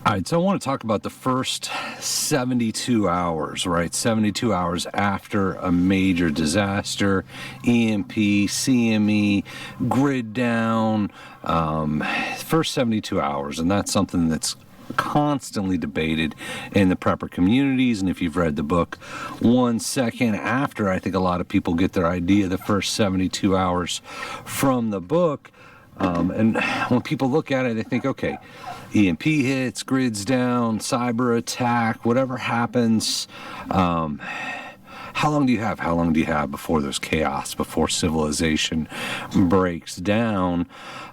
All right, so I want to talk about the first 72 hours, right? 72 hours after a major disaster, EMP, CME, grid down, first 72 hours. And that's something that's constantly debated in the prepper communities. And if you've read the book 1 Second After, I think a lot of people get their idea the first 72 hours from the book. And when people look at it, they think, okay, EMP hits, grids down, cyber attack, whatever happens. How long do you have? How long do you have before there's chaos, before civilization breaks down?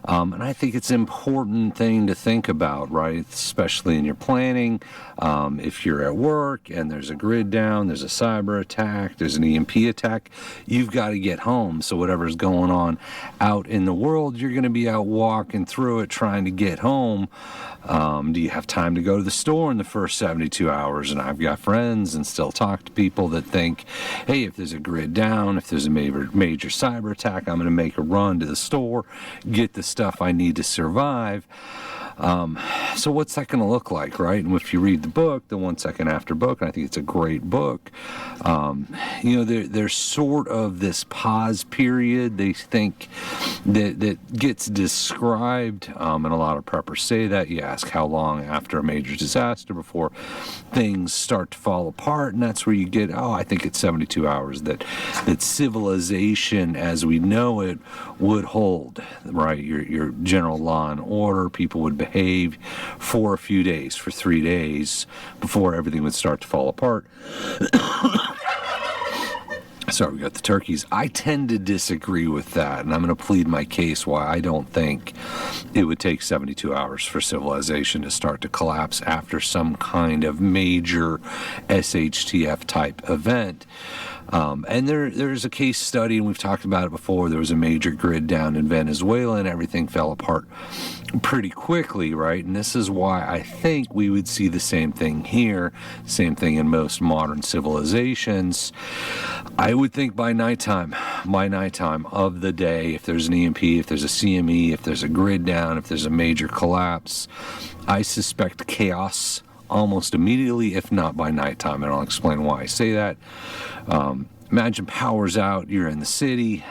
And I think it's an important thing to think about, right? Especially in your planning. If you're at work and there's a grid down, there's a cyber attack, there's an EMP attack, you've got to get home. So whatever's going on out in the world, you're going to be out walking through it trying to get home. Do you have time to go to the store in the first 72 hours? And I've got friends and still talk to people that think, hey, if there's a grid down, if there's a major cyber attack, I'm going to make a run to the store, get the stuff I need to survive. So what's that going to look like, right? And if you read the book, the 1 Second After book, and I think it's a great book, there's sort of this pause period they think that gets described, and a lot of preppers say that. You ask how long after a major disaster before things start to fall apart, and that's where you get, I think it's 72 hours that civilization as we know it would hold, right? Your general law and order, people would behave for a few days, for 3 days, before everything would start to fall apart. Sorry, we got the turkeys. I tend to disagree with that, and I'm going to plead my case why I don't think it would take 72 hours for civilization to start to collapse after some kind of major SHTF type event. And there's a case study, and we've talked about it before. There was a major grid down in Venezuela, and everything fell apart pretty quickly, right? And this is why I think we would see the same thing here, same thing in most modern civilizations. I would think by nighttime of the day, if there's an EMP, if there's a CME, if there's a grid down, if there's a major collapse, I suspect chaos almost immediately, if not by nighttime, and I'll explain why I say that. Imagine power's out, you're in the city,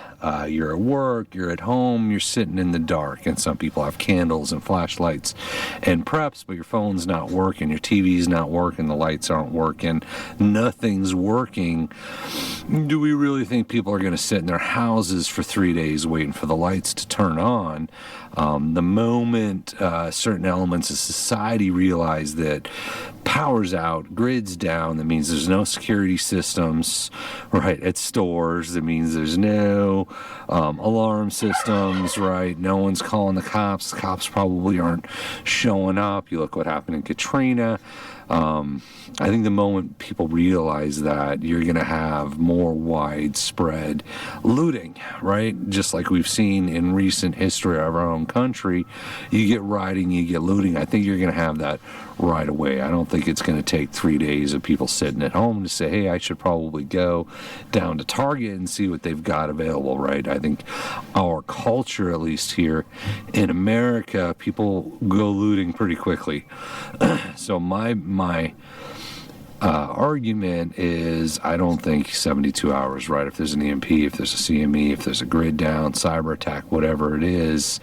you're at work, you're at home, you're sitting in the dark, and some people have candles and flashlights and preps, but your phone's not working, your TV's not working, the lights aren't working, nothing's working. Do we really think people are going to sit in their houses for 3 days waiting for the lights to turn on? The moment certain elements of society realize that power's out, grid's down, that means there's no security systems, right, at stores, that means there's no alarm systems, right, no one's calling the cops probably aren't showing up. You look what happened in Katrina. I think the moment people realize that, you're going to have more widespread looting, right? Just like we've seen in recent history of our own country. You get rioting, you get looting. I think you're going to have that right away. I don't think it's going to take 3 days of people sitting at home to say, hey, I should probably go down to Target and see what they've got available, right? I think our culture, at least here in America, people go looting pretty quickly. So my argument is, I don't think 72 hours, right? If there's an EMP, if there's a CME, if there's a grid down, cyber attack, whatever it is,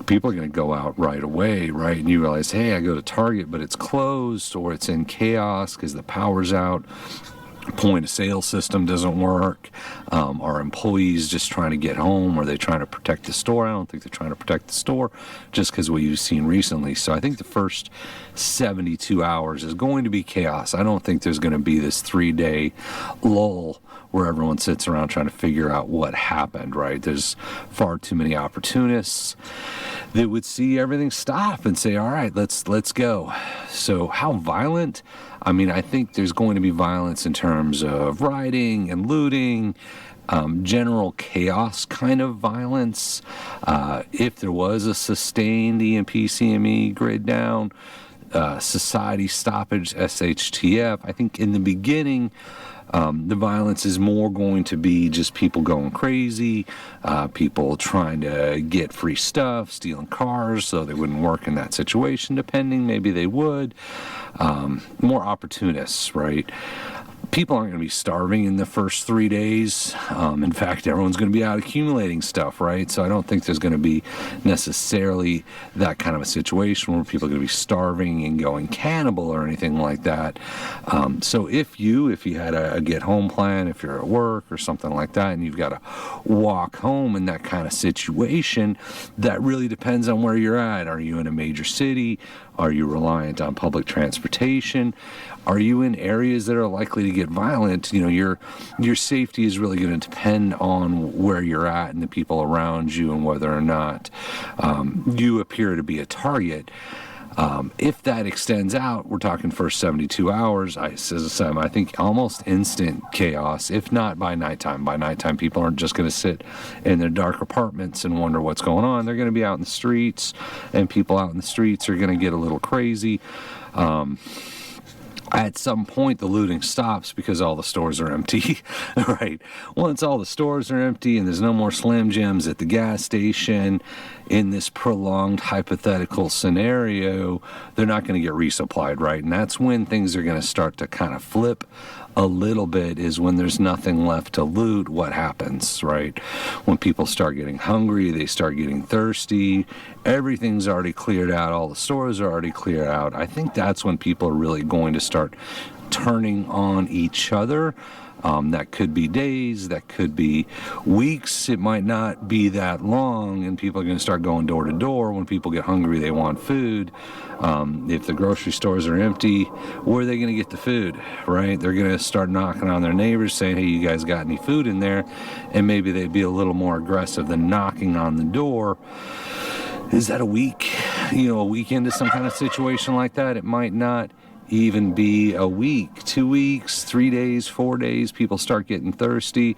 people are going to go out right away, right? And you realize, hey, I go to Target, but it's closed, or it's in chaos because the power's out. Point of sale system doesn't work. Are employees just trying to get home? Are they trying to protect the store? I don't think they're trying to protect the store, just because what you've seen recently. So I think the first 72 hours is going to be chaos. I don't think there's going to be this 3-day lull where everyone sits around trying to figure out what happened, right? There's far too many opportunists that would see everything stop and say, all right, let's go. So how violent? I mean, I think there's going to be violence in terms of rioting and looting, general chaos kind of violence. If there was a sustained EMP, CME, grid down, society stoppage, SHTF. I think in the beginning, the violence is more going to be just people going crazy, people trying to get free stuff, stealing cars so they wouldn't work in that situation, depending, maybe they would. More opportunists, right? People aren't going to be starving in the first 3 days. In fact, everyone's going to be out accumulating stuff, right? So I don't think there's going to be necessarily that kind of a situation where people are going to be starving and going cannibal or anything like that. So if you had a get home plan, if you're at work or something like that, and you've got to walk home in that kind of situation, that really depends on where you're at. Are you in a major city? Are you reliant on public transportation? Are you in areas that are likely to get violent? You know, your safety is really going to depend on where you're at and the people around you and whether or not you appear to be a target. If that extends out, we're talking first 72 hours, I think almost instant chaos, if not by nighttime. By nighttime, people aren't just going to sit in their dark apartments and wonder what's going on. They're going to be out in the streets, and people out in the streets are going to get a little crazy. At some point, the looting stops because all the stores are empty, right? Once all the stores are empty and there's no more Slim Jims at the gas station, in this prolonged hypothetical scenario, they're not going to get resupplied, right? And that's when things are going to start to kind of flip a little bit, is when there's nothing left to loot. What happens, right? When people start getting hungry, they start getting thirsty, everything's already cleared out, all the stores are already cleared out. I think that's when people are really going to start turning on each other. That could be days, that could be weeks, it might not be that long, and people are going to start going door to door. When people get hungry, they want food. If the grocery stores are empty, where are they going to get the food, right? They're going to start knocking on their neighbors saying, hey, you guys got any food in there? And maybe they'd be a little more aggressive than knocking on the door. Is that a week into some kind of situation like that? It might not even be a week, 2 weeks, 3 days, 4 days. People start getting thirsty.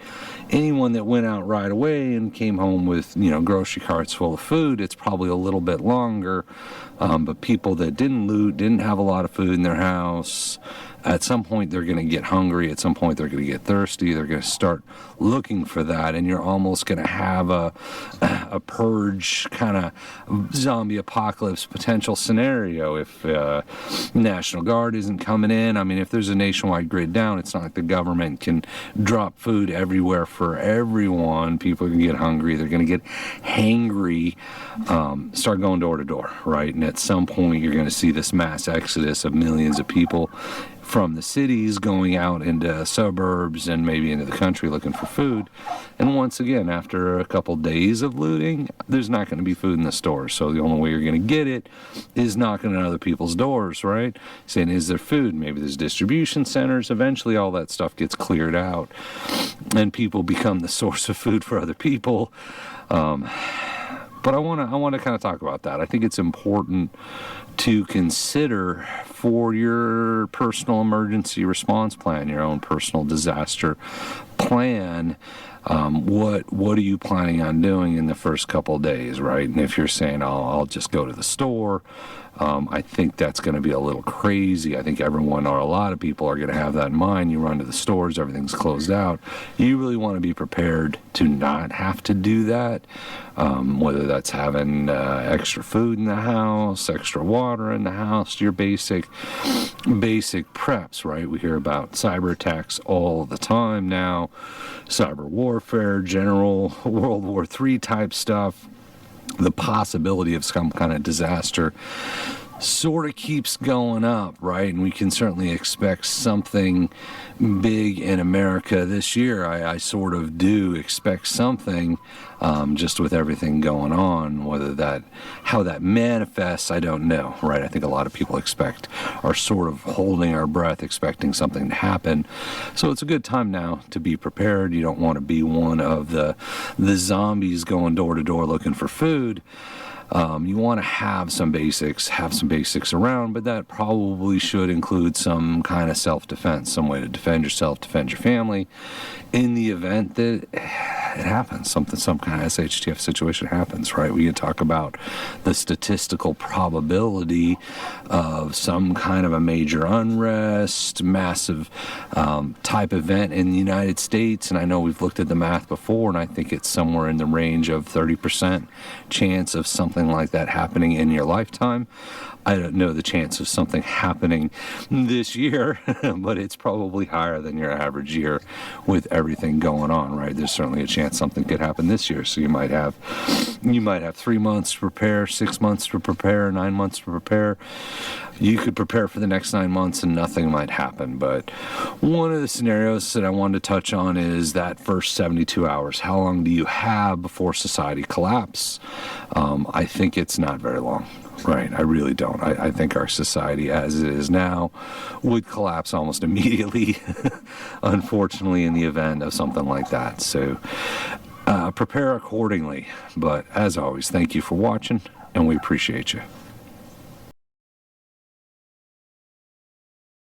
Anyone that went out right away and came home with, grocery carts full of food, it's probably a little bit longer. But people that didn't loot, didn't have a lot of food in their house, at some point they're going to get hungry. At some point they're going to get thirsty. They're going to start looking for that, and you're almost going to have a purge kind of zombie apocalypse potential scenario if National Guard isn't coming in. I mean, if there's a nationwide grid down, it's not like the government can drop food everywhere for everyone. People are going to get hungry. They're going to get hangry, start going door to door, right? And at some point you're going to see this mass exodus of millions of people from the cities going out into suburbs and maybe into the country looking for food. And once again, after a couple days of looting, there's not going to be food in the stores. So the only way you're going to get it is knocking on other people's doors, right? Saying, is there food? Maybe there's distribution centers. Eventually all that stuff gets cleared out and people become the source of food for other people. But I want to kind of talk about that. I think it's important to consider for your personal emergency response plan, your own personal disaster plan. What are you planning on doing in the first couple of days, right? And if you're saying, I'll just go to the store, I think that's going to be a little crazy. I think everyone or a lot of people are going to have that in mind. You run to the stores, everything's closed out. You really want to be prepared to not have to do that, whether that's having extra food in the house, extra water in the house, your basic preps, right? We hear about cyber attacks all the time now, cyber warfare, general World War III type stuff. The possibility of some kind of disaster sort of keeps going up, right? And we can certainly expect something big in America this year. I sort of do expect something, just with everything going on. How that manifests, I don't know, right? I think a lot of people are sort of holding our breath, expecting something to happen. So it's a good time now to be prepared. You don't want to be one of the zombies going door to door looking for food. You want to have some basics around, but that probably should include some kind of self-defense, some way to defend yourself, defend your family, in the event that it happens, some kind of SHTF situation happens, right? We can talk about the statistical probability of some kind of a major unrest, massive type event in the United States. And I know we've looked at the math before, and I think it's somewhere in the range of 30% chance of something like that happening in your lifetime. I don't know the chance of something happening this year, but it's probably higher than your average year with everything going on, right? There's certainly a chance something could happen this year. So you might have 3 months to prepare, 6 months to prepare, 9 months to prepare. You could prepare for the next 9 months and nothing might happen. But one of the scenarios that I wanted to touch on is that first 72 hours. How long do you have before society collapses? I think it's not very long. Right, I really don't. I think our society as it is now would collapse almost immediately, unfortunately, in the event of something like that. So prepare accordingly. But as always, thank you for watching, and we appreciate you.